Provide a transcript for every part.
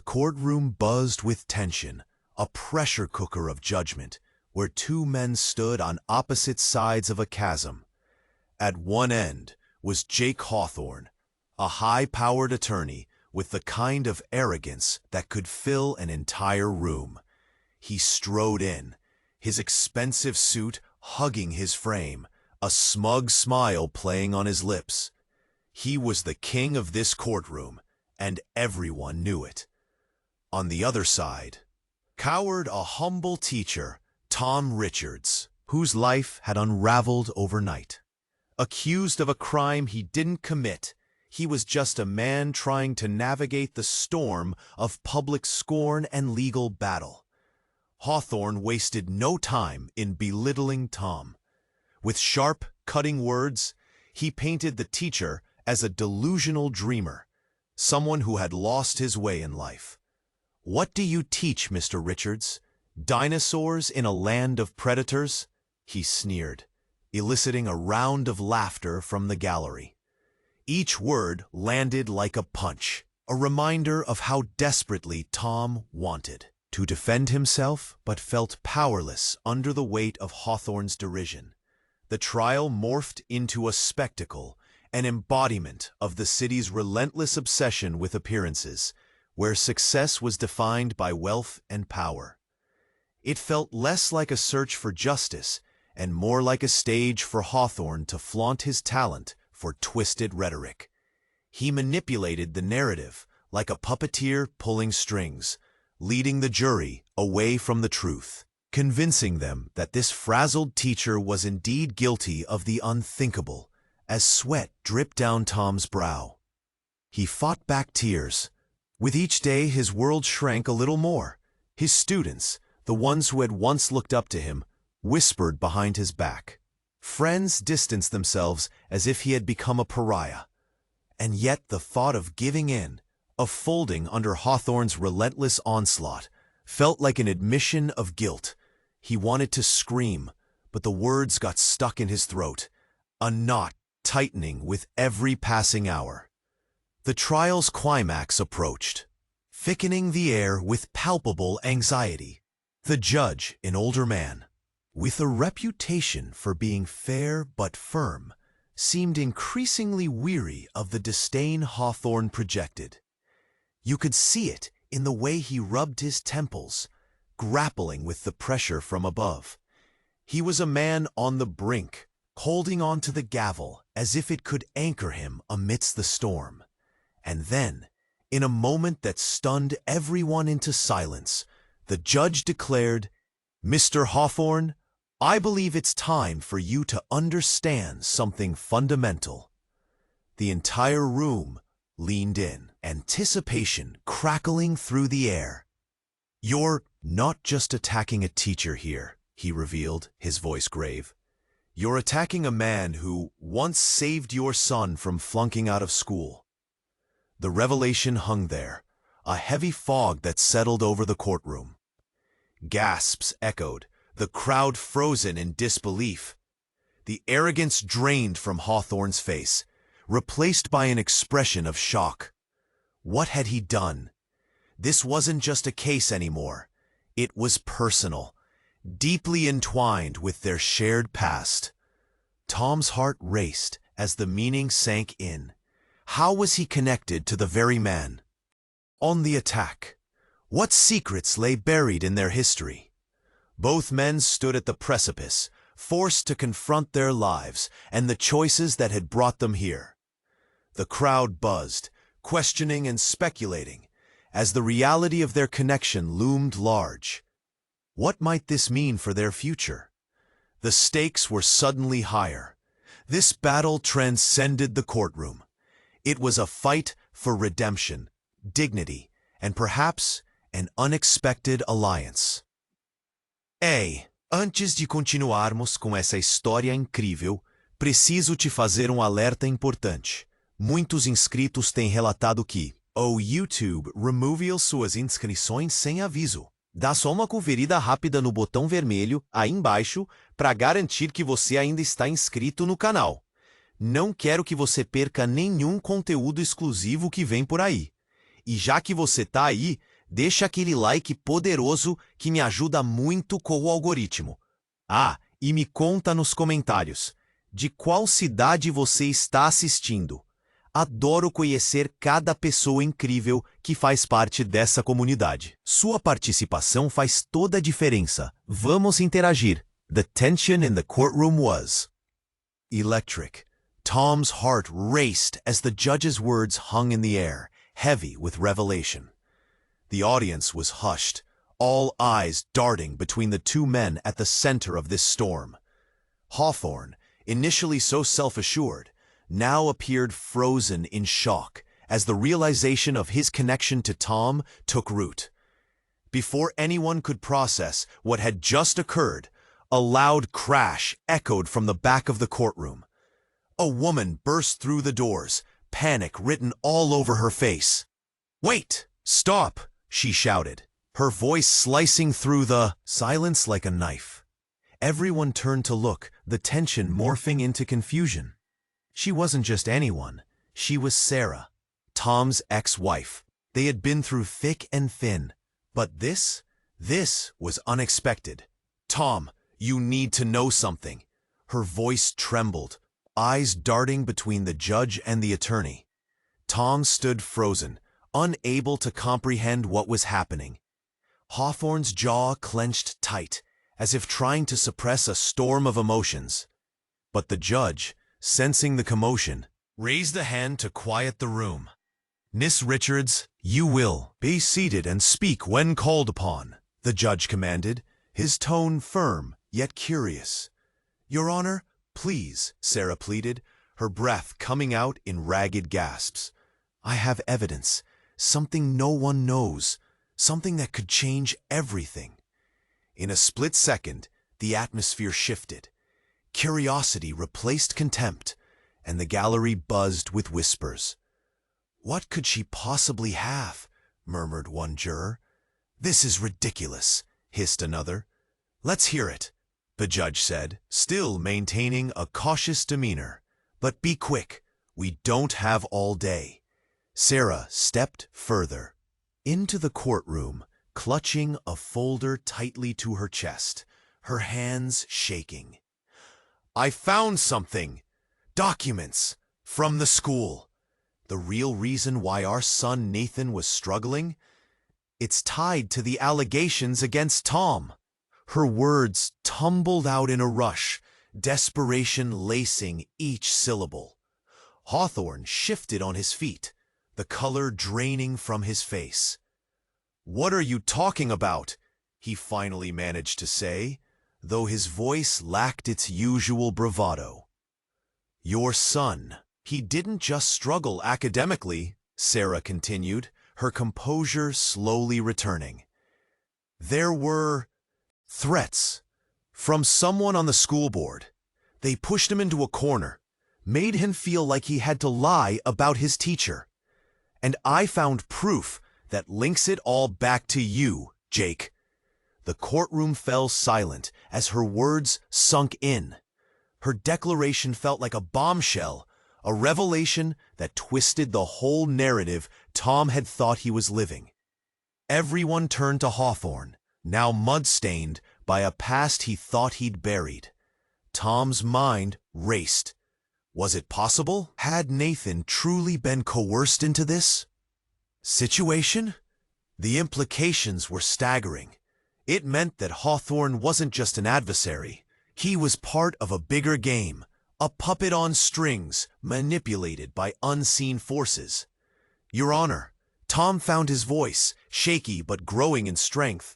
courtroom buzzed with tension, a pressure cooker of judgment, where two men stood on opposite sides of a chasm. At one end was Jake Hawthorne, a high-powered attorney with the kind of arrogance that could fill an entire room. He strode in, his expensive suit hugging his frame, a smug smile playing on his lips. He was the king of this courtroom, and everyone knew it. On the other side, cowered a humble teacher, Tom Richards, whose life had unraveled overnight. Accused of a crime he didn't commit, he was just a man trying to navigate the storm of public scorn and legal battle. Hawthorne wasted no time in belittling Tom. With sharp, cutting words, he painted the teacher as a delusional dreamer, someone who had lost his way in life. "What do you teach, Mr. Richards? Dinosaurs in a land of predators?" he sneered, eliciting a round of laughter from the gallery. Each word landed like a punch, a reminder of how desperately Tom wanted to defend himself but felt powerless under the weight of Hawthorne's derision. The trial morphed into a spectacle, an embodiment of the city's relentless obsession with appearances, where success was defined by wealth and power. It felt less like a search for justice and more like a stage for Hawthorne to flaunt his talent for twisted rhetoric. He manipulated the narrative like a puppeteer pulling strings, leading the jury away from the truth, convincing them that this frazzled teacher was indeed guilty of the unthinkable, as sweat dripped down Tom's brow. He fought back tears. With each day his world shrank a little more. His students, the ones who had once looked up to him, whispered behind his back. Friends distanced themselves as if he had become a pariah. And yet the thought of giving in, of folding under Hawthorne's relentless onslaught, felt like an admission of guilt. He wanted to scream, but the words got stuck in his throat, a knot tightening with every passing hour. The trial's climax approached, thickening the air with palpable anxiety. The judge, an older man, with a reputation for being fair but firm, seemed increasingly weary of the disdain Hawthorne projected. You could see it in the way he rubbed his temples, grappling with the pressure from above. He was a man on the brink, holding on to the gavel as if it could anchor him amidst the storm. And then, in a moment that stunned everyone into silence, the judge declared, "Mr. Hawthorne, I believe it's time for you to understand something fundamental." The entire room leaned in, anticipation crackling through the air. "You're not just attacking a teacher here," he revealed, his voice grave. "You're attacking a man who once saved your son from flunking out of school." The revelation hung there, a heavy fog that settled over the courtroom. Gasps echoed, the crowd frozen in disbelief. The arrogance drained from Hawthorne's face, replaced by an expression of shock. What had he done? This wasn't just a case anymore. It was personal, deeply entwined with their shared past. Tom's heart raced as the meaning sank in. How was he connected to the very man on the attack? What secrets lay buried in their history? Both men stood at the precipice, forced to confront their lives and the choices that had brought them here. The crowd buzzed, questioning and speculating, as the reality of their connection loomed large. What might this mean for their future? The stakes were suddenly higher. This battle transcended the courtroom. It was a fight for redemption, dignity, and perhaps an unexpected alliance. Antes de continuarmos com essa história incrível, preciso te fazer alerta importante. Muitos inscritos têm relatado que o YouTube removeu suas inscrições sem aviso. Dá só uma conferida rápida no botão vermelho aí embaixo para garantir que você ainda está inscrito no canal. Não quero que você perca nenhum conteúdo exclusivo que vem por aí. E já que você tá aí, deixa aquele like poderoso que me ajuda muito com o algoritmo. Ah, e me conta nos comentários, de qual cidade você está assistindo? Adoro conhecer cada pessoa incrível que faz parte dessa comunidade. Sua participação faz toda a diferença. Vamos interagir. The tension in the courtroom was electric. Tom's heart raced as the judge's words hung in the air, heavy with revelation. The audience was hushed, all eyes darting between the two men at the center of this storm. Hawthorne, initially so self-assured, now appeared frozen in shock as the realization of his connection to Tom took root. Before anyone could process what had just occurred, a loud crash echoed from the back of the courtroom. A woman burst through the doors, panic written all over her face. "Wait! Stop!" she shouted, her voice slicing through the silence like a knife. Everyone turned to look, the tension morphing into confusion. She wasn't just anyone. She was Sarah, Tom's ex-wife. They had been through thick and thin. But this was unexpected. "Tom, you need to know something." Her voice trembled, eyes darting between the judge and the attorney. Tom stood frozen, unable to comprehend what was happening. Hawthorne's jaw clenched tight, as if trying to suppress a storm of emotions. But the judge, sensing the commotion, raised a hand to quiet the room. "Miss Richards, you will be seated and speak when called upon," the judge commanded, his tone firm yet curious. "Your Honor, please," Sarah pleaded, her breath coming out in ragged gasps. "I have evidence, something no one knows, something that could change everything." In a split second, the atmosphere shifted. Curiosity replaced contempt, and the gallery buzzed with whispers. "What could she possibly have?" murmured one juror. "This is ridiculous," hissed another. "Let's hear it," the judge said, still maintaining a cautious demeanor. "But be quick, we don't have all day." Sarah stepped further into the courtroom, clutching a folder tightly to her chest, her hands shaking. "I found something. Documents from the school. The real reason why our son Nathan was struggling? It's tied to the allegations against Tom." Her words tumbled out in a rush, desperation lacing each syllable. Hawthorne shifted on his feet, the color draining from his face. "What are you talking about?" he finally managed to say, though his voice lacked its usual bravado. "Your son. He didn't just struggle academically," Sarah continued, her composure slowly returning. "There were threats from someone on the school board. They pushed him into a corner, made him feel like he had to lie about his teacher. And I found proof that links it all back to you, Jake." The courtroom fell silent as her words sunk in. Her declaration felt like a bombshell, a revelation that twisted the whole narrative Tom had thought he was living. Everyone turned to Hawthorne, now mud-stained by a past he thought he'd buried. Tom's mind raced. Was it possible? Had Nathan truly been coerced into this situation? The implications were staggering. It meant that Hawthorne wasn't just an adversary. He was part of a bigger game, a puppet on strings manipulated by unseen forces. "Your Honor," Tom found his voice, shaky but growing in strength.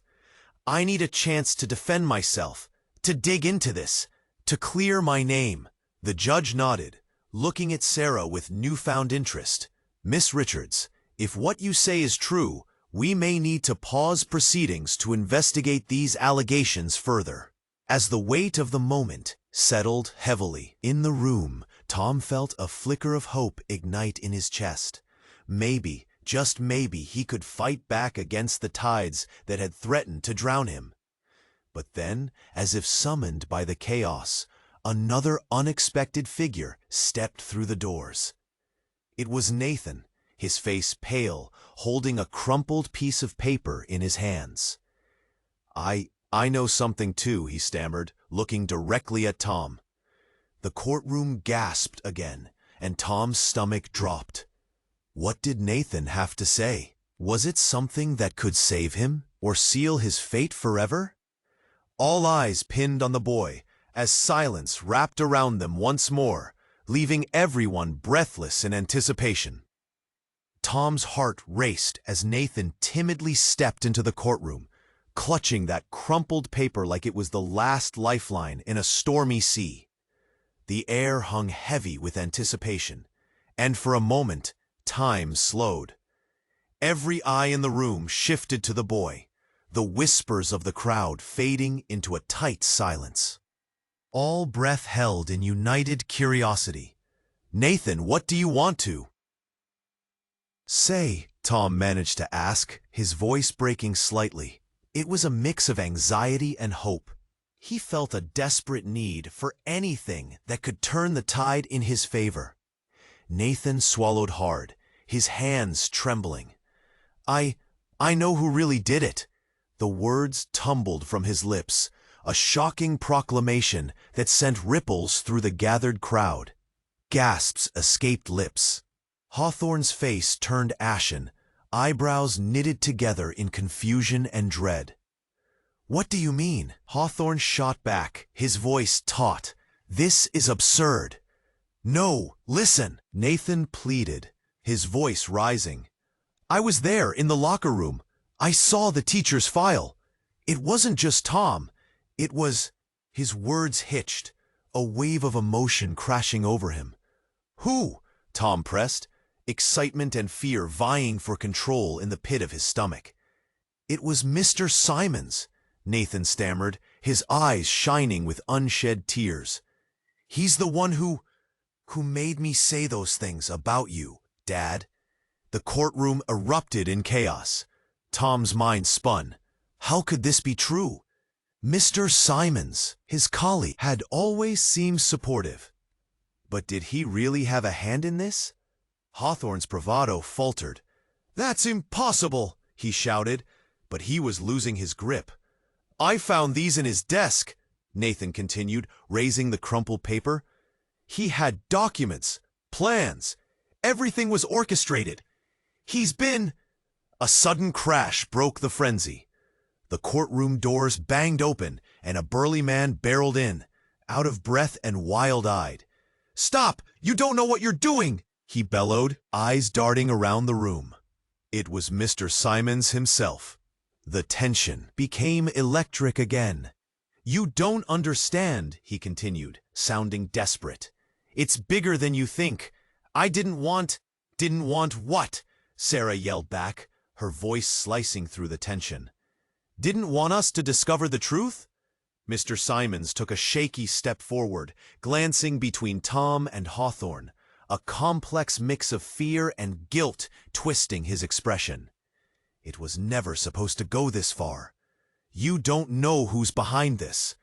"I need a chance to defend myself, to dig into this, to clear my name." The judge nodded, looking at Sarah with newfound interest. "Miss Richards, if what you say is true, we may need to pause proceedings to investigate these allegations further." As the weight of the moment settled heavily in the room, Tom felt a flicker of hope ignite in his chest. Maybe, just maybe, he could fight back against the tides that had threatened to drown him. But then, as if summoned by the chaos, another unexpected figure stepped through the doors. It was Nathan, his face pale, holding a crumpled piece of paper in his hands. I know something too, he stammered, looking directly at Tom. The courtroom gasped again, and Tom's stomach dropped. What did Nathan have to say? Was it something that could save him, or seal his fate forever? All eyes pinned on the boy, as silence wrapped around them once more, leaving everyone breathless in anticipation. Tom's heart raced as Nathan timidly stepped into the courtroom, clutching that crumpled paper like it was the last lifeline in a stormy sea. The air hung heavy with anticipation, and for a moment, time slowed. Every eye in the room shifted to the boy, the whispers of the crowd fading into a tight silence. All breath held in united curiosity. "Nathan, what do you want to say?" Tom managed to ask, his voice breaking slightly. It was a mix of anxiety and hope. He felt a desperate need for anything that could turn the tide in his favor. Nathan swallowed hard, his hands trembling. I know who really did it." The words tumbled from his lips, a shocking proclamation that sent ripples through the gathered crowd. Gasps escaped lips. Hawthorne's face turned ashen, eyebrows knitted together in confusion and dread. "What do you mean?" Hawthorne shot back, his voice taut. "This is absurd." "No, listen," Nathan pleaded, his voice rising. "I was there in the locker room. I saw the teacher's file. It wasn't just Tom. It was—" His words hitched, a wave of emotion crashing over him. "Who?" Tom pressed, excitement and fear vying for control in the pit of his stomach. "It was Mr. Simons," Nathan stammered, his eyes shining with unshed tears. "He's the one who made me say those things about you, Dad." The courtroom erupted in chaos. Tom's mind spun. How could this be true? Mr. Simons, his colleague, had always seemed supportive. But did he really have a hand in this? Hawthorne's bravado faltered. "That's impossible," he shouted, but he was losing his grip. "I found these in his desk," Nathan continued, raising the crumpled paper. "He had documents, plans. Everything was orchestrated. He's been—" A sudden crash broke the frenzy. The courtroom doors banged open, and a burly man barreled in, out of breath and wild-eyed. "Stop! You don't know what you're doing!" he bellowed, eyes darting around the room. It was Mr. Simons himself. The tension became electric again. "You don't understand," he continued, sounding desperate. "It's bigger than you think. I didn't want—" "Didn't want what?" Sarah yelled back, her voice slicing through the tension. "Didn't want us to discover the truth?" Mr. Simons took a shaky step forward, glancing between Tom and Hawthorne, a complex mix of fear and guilt twisting his expression. "It was never supposed to go this far. You don't know who's behind this."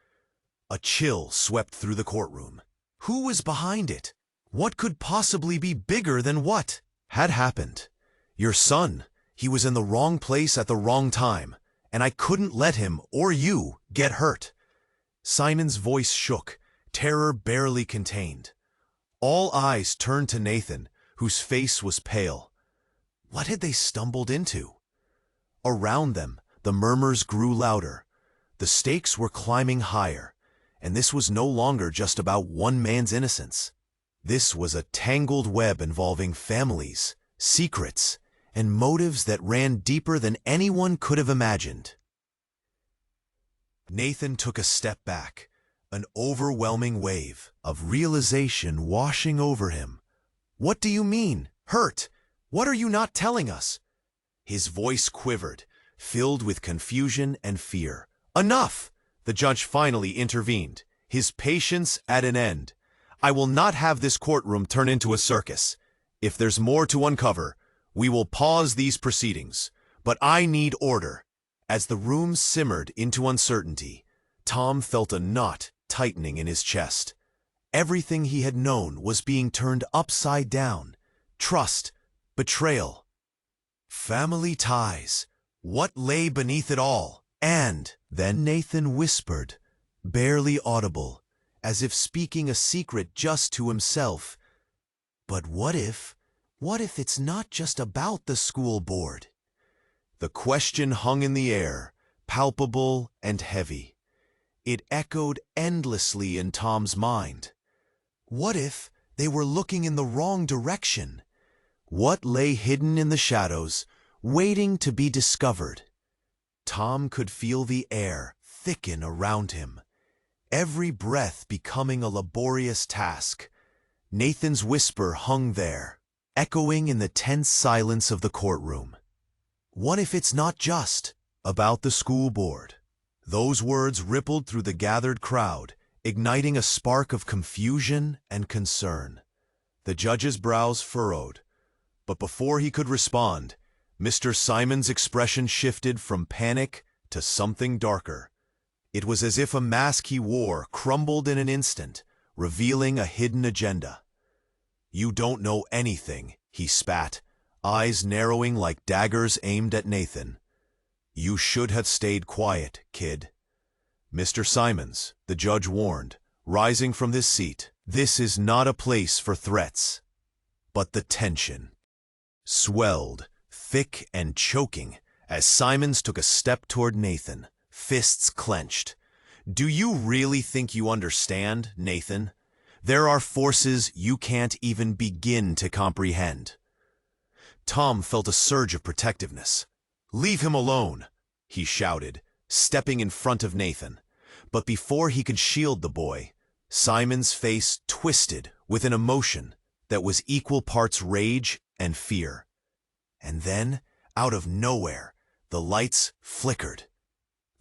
A chill swept through the courtroom. Who was behind it? What could possibly be bigger than what had happened? "Your son. He was in the wrong place at the wrong time, and I couldn't let him or you get hurt." Simon's voice shook, terror barely contained. All eyes turned to Nathan, whose face was pale. What had they stumbled into? Around them, the murmurs grew louder. The stakes were climbing higher, and this was no longer just about one man's innocence. This was a tangled web involving families, secrets, and motives that ran deeper than anyone could have imagined. Nathan took a step back, an overwhelming wave of realization washing over him. "What do you mean? Hurt? What are you not telling us?" His voice quivered, filled with confusion and fear. "Enough!" The judge finally intervened, his patience at an end. "I will not have this courtroom turn into a circus. If there's more to uncover, we will pause these proceedings. But I need order." As the room simmered into uncertainty, Tom felt a knot tightening in his chest. Everything he had known was being turned upside down. Trust, betrayal, family ties, what lay beneath it all. And then Nathan whispered, barely audible, as if speaking a secret just to himself, "But what if it's not just about the school board?" The question hung in the air, palpable and heavy. It echoed endlessly in Tom's mind. What if they were looking in the wrong direction? What lay hidden in the shadows, waiting to be discovered? Tom could feel the air thicken around him, every breath becoming a laborious task. Nathan's whisper hung there, echoing in the tense silence of the courtroom. What if it's not just about the school board? Those words rippled through the gathered crowd, igniting a spark of confusion and concern. The judge's brows furrowed, but before he could respond, Mr. Simon's expression shifted from panic to something darker. It was as if a mask he wore crumbled in an instant, revealing a hidden agenda. "You don't know anything," he spat, eyes narrowing like daggers aimed at Nathan. "You should have stayed quiet, kid." "Mr. Simons," the judge warned, rising from his seat, "this is not a place for threats." But the tension swelled, thick and choking, as Simons took a step toward Nathan, fists clenched. "Do you really think you understand, Nathan? There are forces you can't even begin to comprehend." Tom felt a surge of protectiveness. "Leave him alone," he shouted, stepping in front of Nathan. But before he could shield the boy, Simon's face twisted with an emotion that was equal parts rage and fear. And then, out of nowhere, the lights flickered.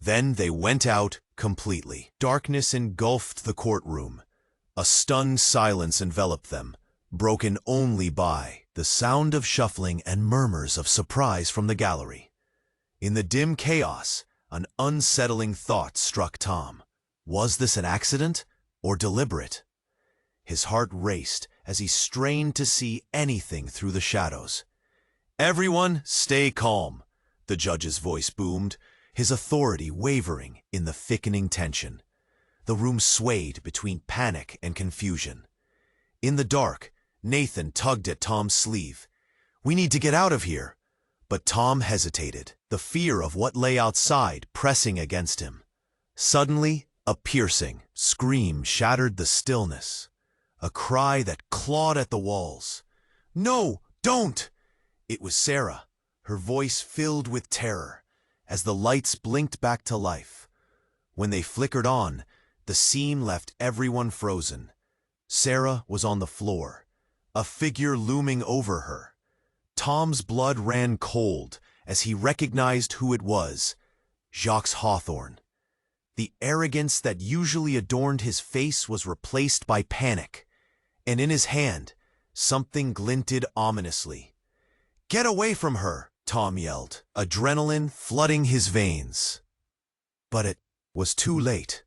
Then they went out completely. Darkness engulfed the courtroom. A stunned silence enveloped them, broken only by the sound of shuffling and murmurs of surprise from the gallery. In the dim chaos, an unsettling thought struck Tom. Was this an accident or deliberate? His heart raced as he strained to see anything through the shadows. "Everyone, stay calm," the judge's voice boomed, his authority wavering in the thickening tension. The room swayed between panic and confusion. In the dark, Nathan tugged at Tom's sleeve. "We need to get out of here." But Tom hesitated, the fear of what lay outside pressing against him. Suddenly, a piercing scream shattered the stillness, a cry that clawed at the walls. "No, don't!" It was Sarah, her voice filled with terror, as the lights blinked back to life. When they flickered on, the scene left everyone frozen. Sarah was on the floor, a figure looming over her. Tom's blood ran cold as he recognized who it was: Jake Hawthorne. The arrogance that usually adorned his face was replaced by panic, and in his hand, something glinted ominously. "Get away from her!" Tom yelled, adrenaline flooding his veins. But it was too late.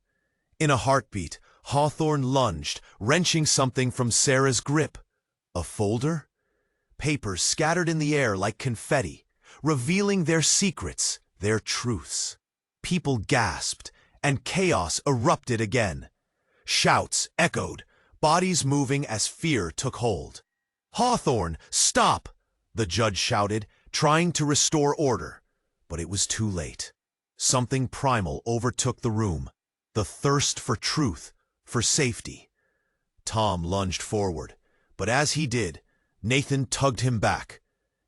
In a heartbeat, Hawthorne lunged, wrenching something from Sarah's grip. A folder? Papers scattered in the air like confetti, revealing their secrets, their truths. People gasped, and chaos erupted again. Shouts echoed, bodies moving as fear took hold. "Hawthorne, stop!" the judge shouted, trying to restore order. But it was too late. Something primal overtook the room, the thirst for truth, for safety. Tom lunged forward, but as he did, Nathan tugged him back.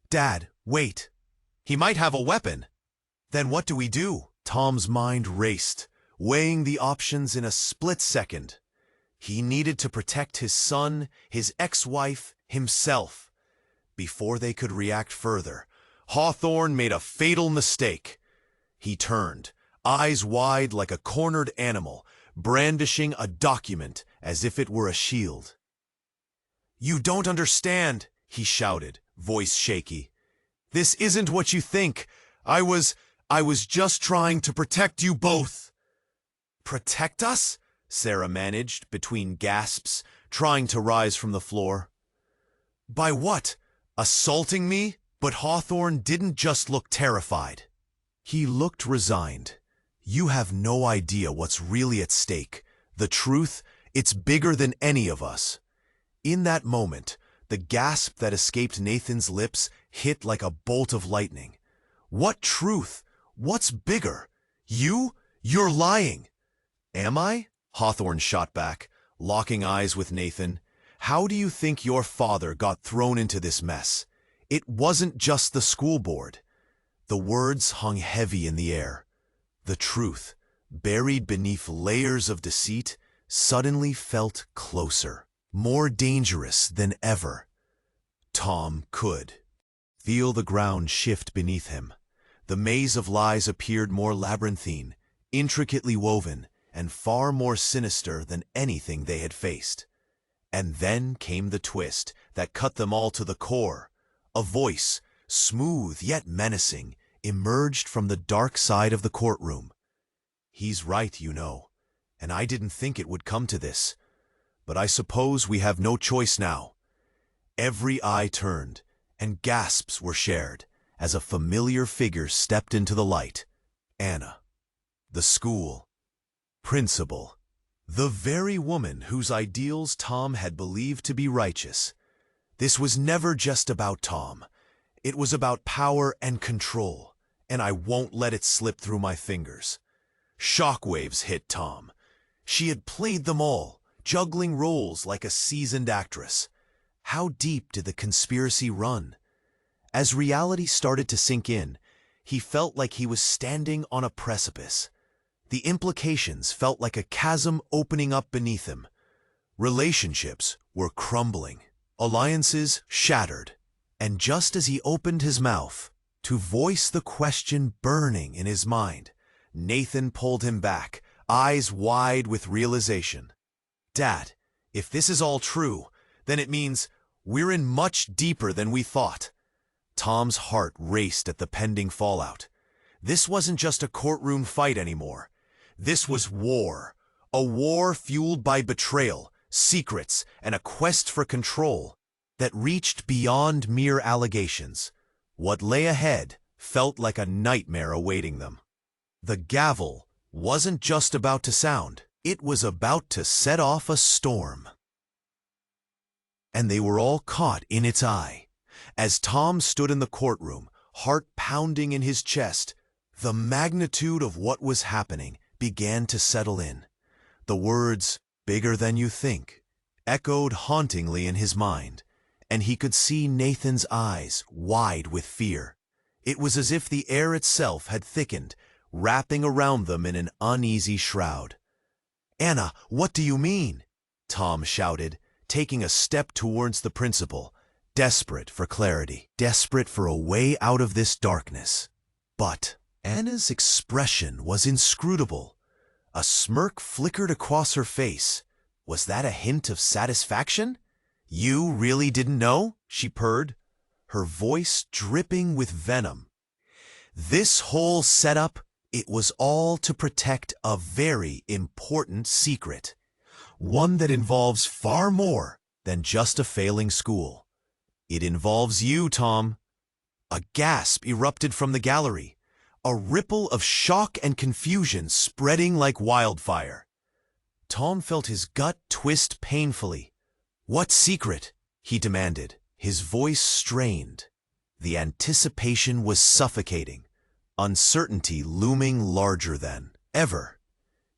"Dad, wait. He might have a weapon." "Then what do we do?" Tom's mind raced, weighing the options in a split second. He needed to protect his son, his ex-wife, himself. Before they could react further, Hawthorne made a fatal mistake. He turned, eyes wide like a cornered animal, brandishing a document as if it were a shield. "You don't understand," he shouted, voice shaky. "This isn't what you think. I was just trying to protect you both." "Protect us?" Sarah managed, between gasps, trying to rise from the floor. "By what? Assaulting me? But Hawthorne didn't just look terrified. He looked resigned. You have no idea what's really at stake. The truth, it's bigger than any of us. In that moment, the gasp that escaped Nathan's lips hit like a bolt of lightning. What truth? What's bigger? You? You're lying. Am I? Hawthorne shot back, locking eyes with Nathan. How do you think your father got thrown into this mess? It wasn't just the school board. The words hung heavy in the air. The truth, buried beneath layers of deceit, suddenly felt closer, more dangerous than ever. Tom could feel the ground shift beneath him. The maze of lies appeared more labyrinthine, intricately woven, and far more sinister than anything they had faced. And then came the twist that cut them all to the core. A voice, smooth yet menacing, emerged from the dark side of the courtroom. He's right, you know, and I didn't think it would come to this. But I suppose we have no choice now. Every eye turned, and gasps were shared as a familiar figure stepped into the light. Anna, the school principal, the very woman whose ideals Tom had believed to be righteous. This was never just about Tom. It was about power and control, and I won't let it slip through my fingers. Shockwaves hit Tom. She had played them all, juggling roles like a seasoned actress. How deep did the conspiracy run? As reality started to sink in, he felt like he was standing on a precipice. The implications felt like a chasm opening up beneath him. Relationships were crumbling, alliances shattered, and just as he opened his mouth to voice the question burning in his mind, Nathan pulled him back, eyes wide with realization. Dad, if this is all true, then it means we're in much deeper than we thought. Tom's heart raced at the pending fallout. This wasn't just a courtroom fight anymore. This was war. A war fueled by betrayal, secrets, and a quest for control that reached beyond mere allegations. What lay ahead felt like a nightmare awaiting them. The gavel wasn't just about to sound. It was about to set off a storm. And they were all caught in its eye. As Tom stood in the courtroom, heart pounding in his chest, the magnitude of what was happening began to settle in. The words, "bigger than you think," echoed hauntingly in his mind, and he could see Nathan's eyes wide with fear. It was as if the air itself had thickened, wrapping around them in an uneasy shroud. "Anna, what do you mean?" Tom shouted, taking a step towards the principal, desperate for clarity, desperate for a way out of this darkness. But Anna's expression was inscrutable. A smirk flickered across her face. Was that a hint of satisfaction? "You really didn't know?" she purred, her voice dripping with venom. This whole setup, it was all to protect a very important secret. One that involves far more than just a failing school. It involves you, Tom. A gasp erupted from the gallery, a ripple of shock and confusion spreading like wildfire. Tom felt his gut twist painfully. "What secret?" he demanded, his voice strained. The anticipation was suffocating, uncertainty looming larger than ever.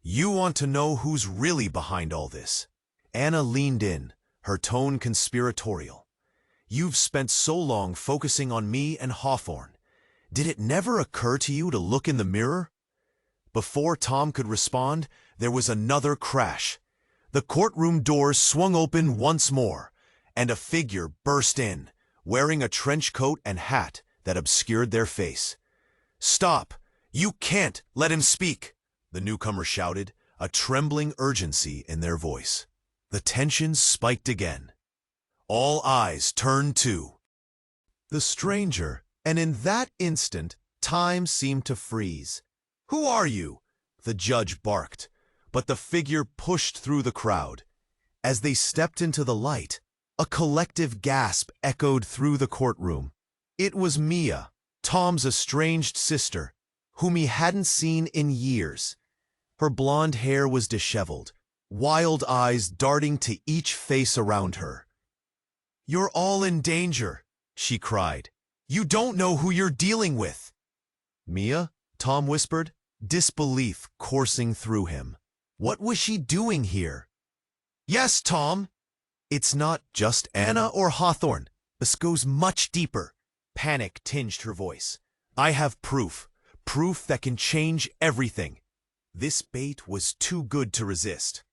"You want to know who's really behind all this?" Anna leaned in, her tone conspiratorial. "You've spent so long focusing on me and Hawthorne. Did it never occur to you to look in the mirror?" Before Tom could respond, there was another crash. The courtroom doors swung open once more, and a figure burst in, wearing a trench coat and hat that obscured their face. "Stop! You can't let him speak!" the newcomer shouted, a trembling urgency in their voice. The tension spiked again. All eyes turned to the stranger, and in that instant, time seemed to freeze. "Who are you?" the judge barked, but the figure pushed through the crowd. As they stepped into the light, A collective gasp echoed through the courtroom. It was Mia, Tom's estranged sister, whom he hadn't seen in years. Her blonde hair was disheveled, wild eyes darting to each face around her. "You're all in danger," she cried. "You don't know who you're dealing with." "Mia?" Tom whispered, disbelief coursing through him. What was she doing here? "Yes, Tom." "It's not just Anna or Hawthorne. This goes much deeper." Panic tinged her voice. "I have proof that can change everything." This bait was too good to resist.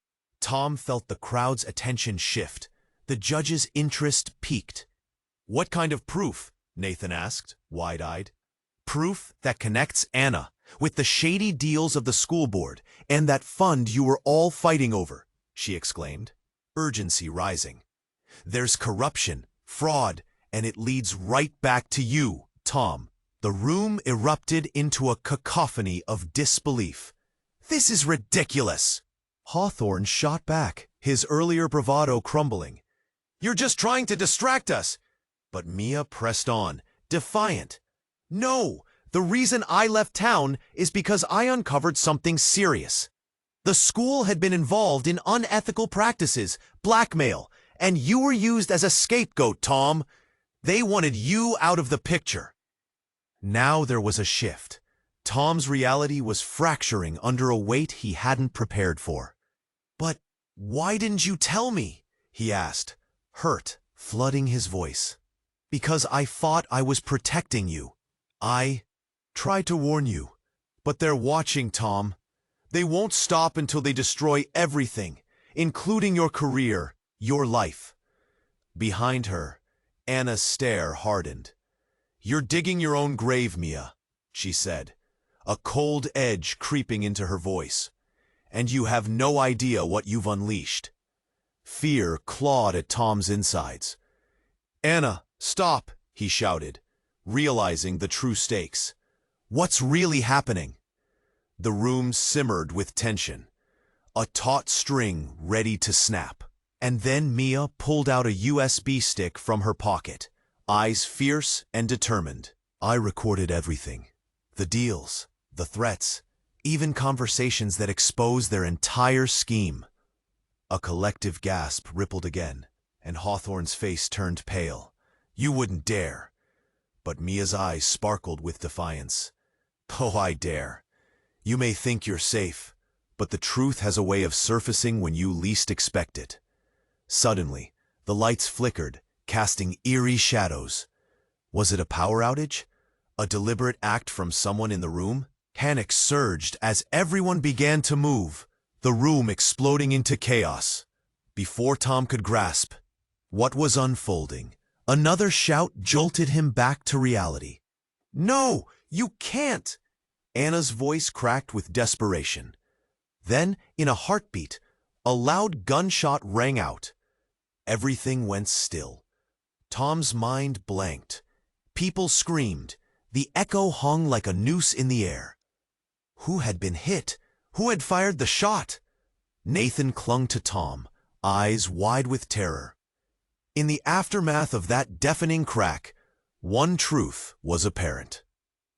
Tom felt the crowd's attention shift. The judge's interest peaked. "What kind of proof?" Nathan asked, wide-eyed. "Proof that connects Anna with the shady deals of the school board and that fund you were all fighting over," she exclaimed, urgency rising. "There's corruption, fraud, and it leads right back to you, Tom." The room erupted into a cacophony of disbelief. "This is ridiculous!" Hawthorne shot back, his earlier bravado crumbling. "You're just trying to distract us." But Mia pressed on, defiant. "No, the reason I left town is because I uncovered something serious. The school had been involved in unethical practices, blackmail, and you were used as a scapegoat, Tom. They wanted you out of the picture." Now there was a shift. Tom's reality was fracturing under a weight he hadn't prepared for. "But why didn't you tell me?" he asked, hurt flooding his voice. "Because I thought I was protecting you. I tried to warn you, but they're watching, Tom. They won't stop until they destroy everything, including your career, your life." Behind her, Anna's stare hardened. "You're digging your own grave, Mia," she said, a cold edge creeping into her voice. "And you have no idea what you've unleashed." Fear clawed at Tom's insides. "Anna, stop," he shouted, realizing the true stakes. "What's really happening?" The room simmered with tension, a taut string ready to snap. And then Mia pulled out a USB stick from her pocket, eyes fierce and determined. "I recorded everything. The deals, the threats, even conversations that expose their entire scheme." A collective gasp rippled again, and Hawthorne's face turned pale. "You wouldn't dare." But Mia's eyes sparkled with defiance. "Oh, I dare. You may think you're safe, but the truth has a way of surfacing when you least expect it." Suddenly, the lights flickered, casting eerie shadows. Was it a power outage? A deliberate act from someone in the room? Panic surged as everyone began to move, the room exploding into chaos. Before Tom could grasp what was unfolding, another shout jolted him back to reality. "No, you can't!" Anna's voice cracked with desperation. Then, in a heartbeat, a loud gunshot rang out. Everything went still. Tom's mind blanked. People screamed. The echo hung like a noose in the air. Who had been hit? Who had fired the shot? Nathan clung to Tom, eyes wide with terror. In the aftermath of that deafening crack, one truth was apparent.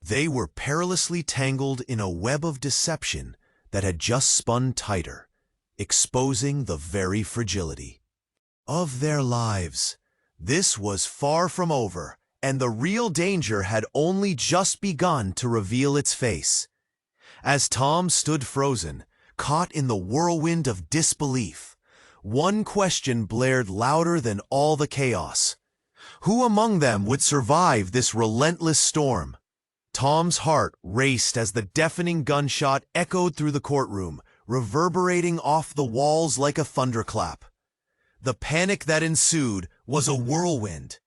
They were perilously tangled in a web of deception that had just spun tighter, exposing the very fragility of their lives. This was far from over, and the real danger had only just begun to reveal its face. As Tom stood frozen, caught in the whirlwind of disbelief, one question blared louder than all the chaos. Who among them would survive this relentless storm? Tom's heart raced as the deafening gunshot echoed through the courtroom, reverberating off the walls like a thunderclap. The panic that ensued was a whirlwind.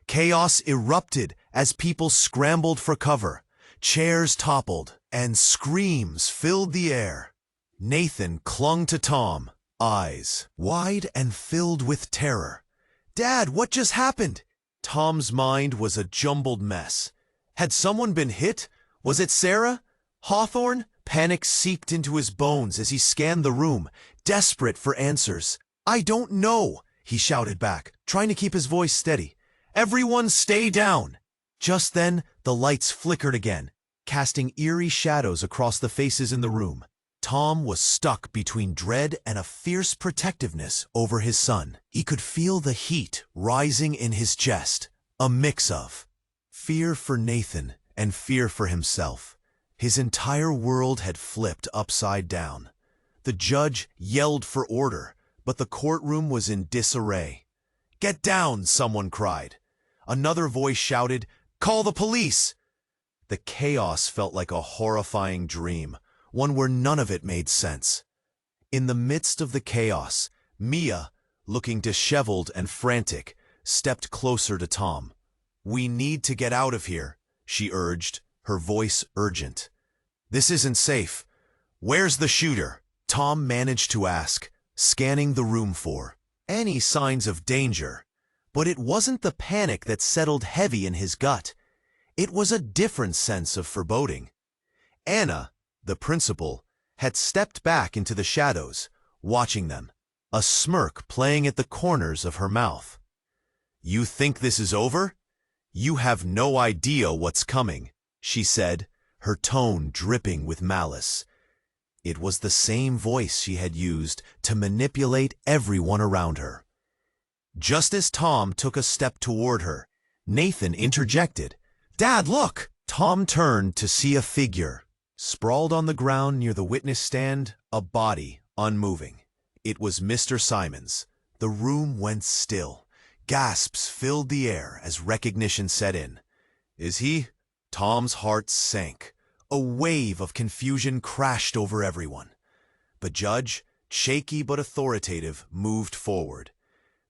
Chaos erupted as people scrambled for cover. Chairs toppled, and screams filled the air. Nathan clung to Tom, eyes wide and filled with terror. "Dad, what just happened?" Tom's mind was a jumbled mess. Had someone been hit? Was it Sarah? Hawthorne? Panic seeped into his bones as he scanned the room, desperate for answers. "I don't know," he shouted back, trying to keep his voice steady. "Everyone stay down!" Just then, the lights flickered again, casting eerie shadows across the faces in the room. Tom was stuck between dread and a fierce protectiveness over his son. He could feel the heat rising in his chest, a mix of fear for Nathan and fear for himself. His entire world had flipped upside down. The judge yelled for order, but the courtroom was in disarray. "Get down!" someone cried. Another voice shouted, "Call the police!" The chaos felt like a horrifying dream, one where none of it made sense. In the midst of the chaos, Mia, looking disheveled and frantic, stepped closer to Tom. "We need to get out of here," she urged, her voice urgent. "This isn't safe. Where's the shooter?" Tom managed to ask, scanning the room for any signs of danger. But it wasn't the panic that settled heavy in his gut. It was a different sense of foreboding. Anna, the principal, had stepped back into the shadows, watching them, a smirk playing at the corners of her mouth. "You think this is over? You have no idea what's coming," she said, her tone dripping with malice. It was the same voice she had used to manipulate everyone around her. Just as Tom took a step toward her, Nathan interjected. "Dad, look!" Tom turned to see a figure. Sprawled on the ground near the witness stand, a body, unmoving. It was Mr. Simons. The room went still. Gasps filled the air as recognition set in. "Is he?" Tom's heart sank. A wave of confusion crashed over everyone. The judge, shaky but authoritative, moved forward.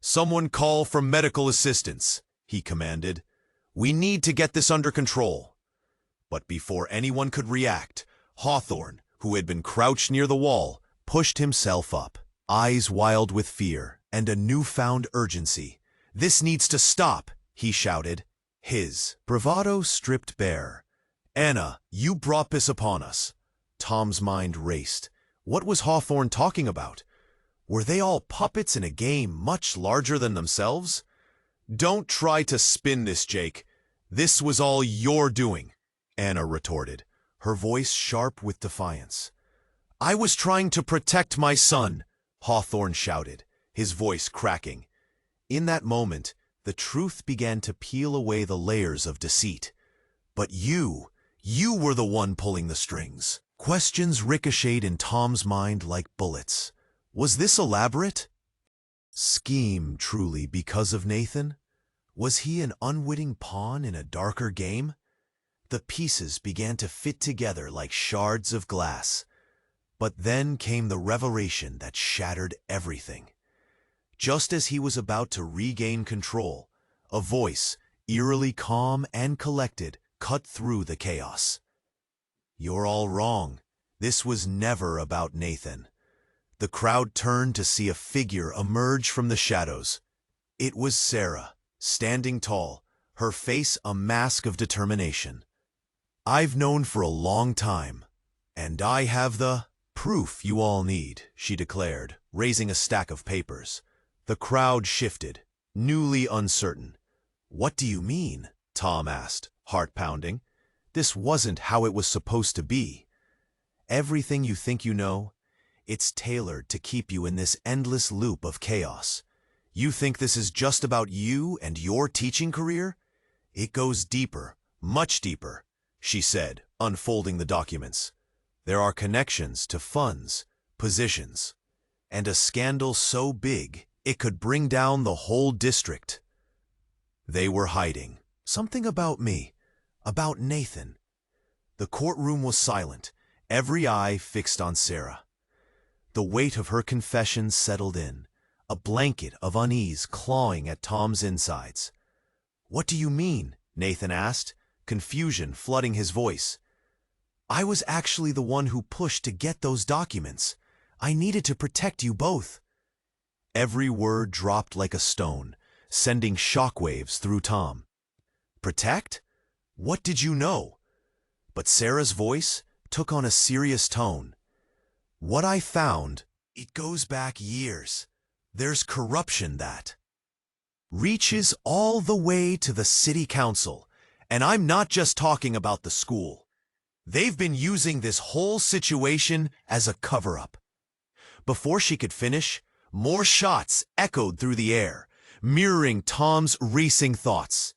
"Someone call for medical assistance," he commanded. "We need to get this under control." But before anyone could react, Hawthorne, who had been crouched near the wall, pushed himself up, eyes wild with fear and a newfound urgency. "This needs to stop," he shouted, his bravado stripped bare. "Anna, you brought this upon us." Tom's mind raced. What was Hawthorne talking about? Were they all puppets in a game much larger than themselves? "Don't try to spin this, Jake. This was all your doing," Anna retorted, her voice sharp with defiance. "I was trying to protect my son," Hawthorne shouted, his voice cracking. In that moment, the truth began to peel away the layers of deceit. "But you were the one pulling the strings." Questions ricocheted in Tom's mind like bullets. Was this elaborate? Scheme, truly, because of Nathan? Was he an unwitting pawn in a darker game? The pieces began to fit together like shards of glass. But then came the revelation that shattered everything. Just as he was about to regain control, a voice, eerily calm and collected, cut through the chaos. "You're all wrong. This was never about Nathan." The crowd turned to see a figure emerge from the shadows. It was Sarah, standing tall, her face a mask of determination. "I've known for a long time, and I have the proof you all need," she declared, raising a stack of papers. The crowd shifted, newly uncertain. "What do you mean?" Tom asked, heart pounding. This wasn't how it was supposed to be. Everything you think you know, it's tailored to keep you in this endless loop of chaos. You think this is just about you and your teaching career? It goes deeper, much deeper, she said, unfolding the documents. There are connections to funds, positions, and a scandal so big it could bring down the whole district. They were hiding something about me, about Nathan. The courtroom was silent, every eye fixed on Sarah. The weight of her confession settled in, a blanket of unease clawing at Tom's insides. "What do you mean?" Nathan asked, confusion flooding his voice. "I was actually the one who pushed to get those documents. I needed to protect you both." Every word dropped like a stone, sending shockwaves through Tom. "Protect? What did you know?" But Sarah's voice took on a serious tone. "What I found, it goes back years. There's corruption that reaches all the way to the city council, and I'm not just talking about the school. They've been using this whole situation as a cover-up. Before she could finish, more shots echoed through the air, mirroring Tom's racing thoughts.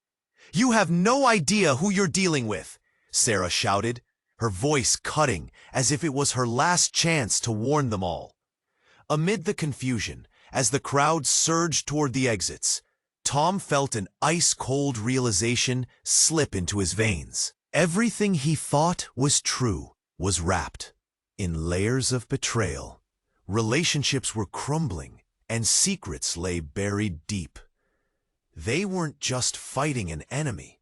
"You have no idea who you're dealing with," Sarah shouted, her voice cutting as if it was her last chance to warn them all. Amid the confusion, as the crowd surged toward the exits, Tom felt an ice-cold realization slip into his veins. Everything he thought was true was wrapped in layers of betrayal. Relationships were crumbling, and secrets lay buried deep. They weren't just fighting an enemy.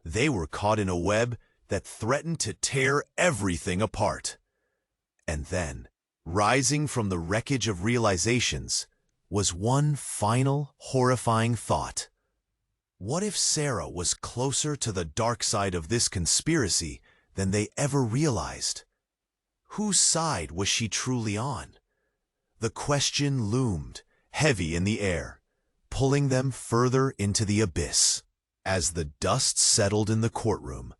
They were caught in a web that threatened to tear everything apart. And then, rising from the wreckage of realizations, was one final, horrifying thought. What if Sarah was closer to the dark side of this conspiracy than they ever realized? Whose side was she truly on? The question loomed, heavy in the air, pulling them further into the abyss. As the dust settled in the courtroom,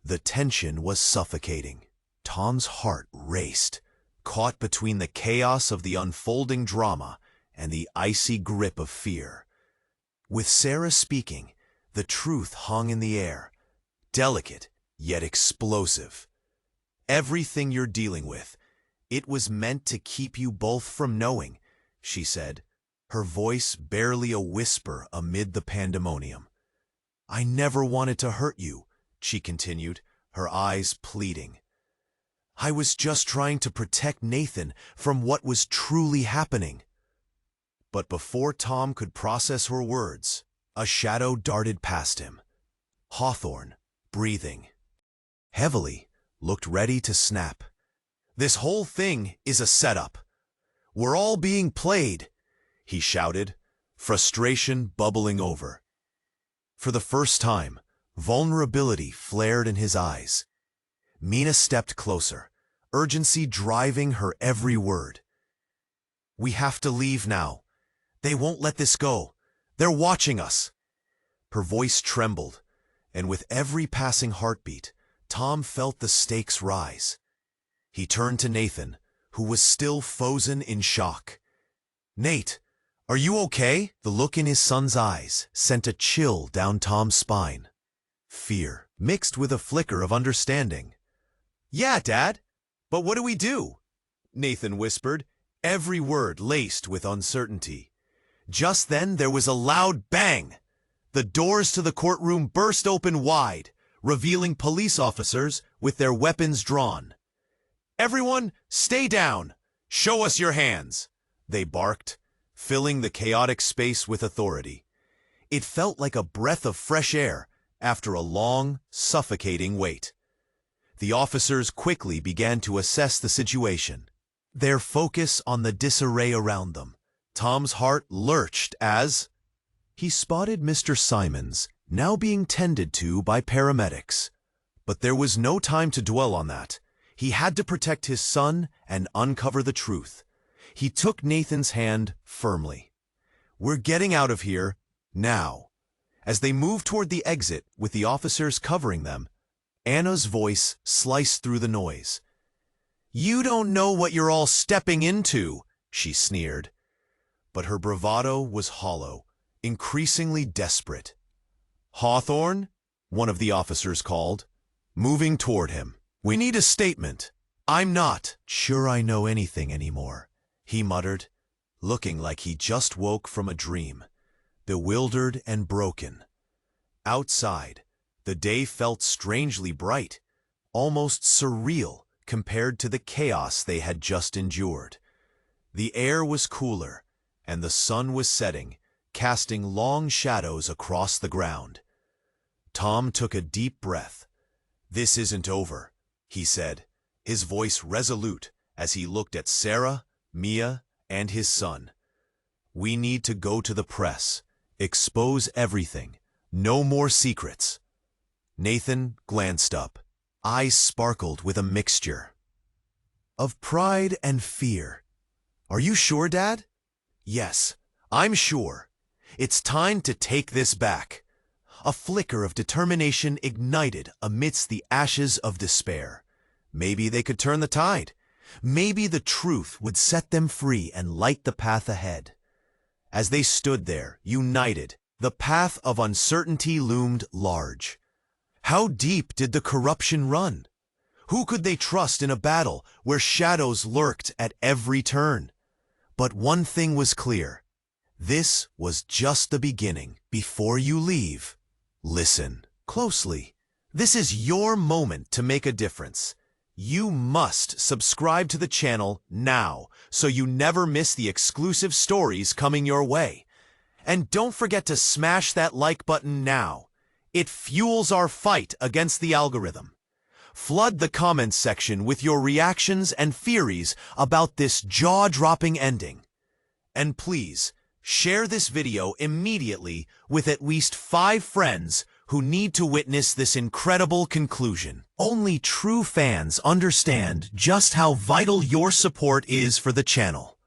the tension was suffocating. Tom's heart raced, caught between the chaos of the unfolding drama and the icy grip of fear. With Sarah speaking, the truth hung in the air, delicate yet explosive. "Everything you're dealing with, it was meant to keep you both from knowing," she said, her voice barely a whisper amid the pandemonium. "I never wanted to hurt you," she continued, her eyes pleading. "I was just trying to protect Nathan from what was truly happening." But before Tom could process her words, a shadow darted past him. Hawthorne, breathing heavily, looked ready to snap. "This whole thing is a setup. We're all being played," he shouted, frustration bubbling over. For the first time, vulnerability flared in his eyes. Mina stepped closer, urgency driving her every word. "We have to leave now. They won't let this go. They're watching us." Her voice trembled, and with every passing heartbeat, Tom felt the stakes rise. He turned to Nathan, who was still frozen in shock. "Nate, are you okay?" The look in his son's eyes sent a chill down Tom's spine. Fear, mixed with a flicker of understanding. "Yeah, Dad, but what do we do?" Nathan whispered, every word laced with uncertainty. Just then there was a loud bang. The doors to the courtroom burst open wide, revealing police officers with their weapons drawn. "Everyone, stay down! Show us your hands!" they barked, filling the chaotic space with authority. It felt like a breath of fresh air after a long, suffocating wait. The officers quickly began to assess the situation, their focus on the disarray around them. Tom's heart lurched as he spotted Mr. Simons now being tended to by paramedics. But there was no time to dwell on that. He had to protect his son and uncover the truth. He took Nathan's hand firmly. "We're getting out of here, now." As they moved toward the exit with the officers covering them, Anna's voice sliced through the noise. "You don't know what you're all stepping into," she sneered. But her bravado was hollow, increasingly desperate. "Hawthorne," one of the officers called, moving toward him. "We need a statement." "I'm not sure I know anything anymore," he muttered, looking like he just woke from a dream, bewildered and broken. Outside, the day felt strangely bright, almost surreal compared to the chaos they had just endured. The air was cooler, and the sun was setting, casting long shadows across the ground. Tom took a deep breath. "This isn't over," he said, his voice resolute as he looked at Sarah, Mia, and his son. "We need to go to the press, expose everything, no more secrets." Nathan glanced up, eyes sparkled with a mixture of pride and fear. "Are you sure, Dad?" "Yes, I'm sure it's time to take this back. A flicker of determination ignited amidst the ashes of despair. Maybe they could turn the tide. Maybe the truth would set them free and light the path ahead. As they stood there, united, the path of uncertainty loomed large. How deep did the corruption run? Who could they trust in a battle where shadows lurked at every turn? But one thing was clear. This was just the beginning. Before you leave, listen closely. This is your moment to make a difference. You must subscribe to the channel now so you never miss the exclusive stories coming your way. And don't forget to smash that like button now. It fuels our fight against the algorithm. Flood the comments section with your reactions and theories about this jaw-dropping ending. And please, share this video immediately with at least 5 friends who need to witness this incredible conclusion. Only true fans understand just how vital your support is for the channel.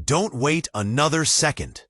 Don't wait another second.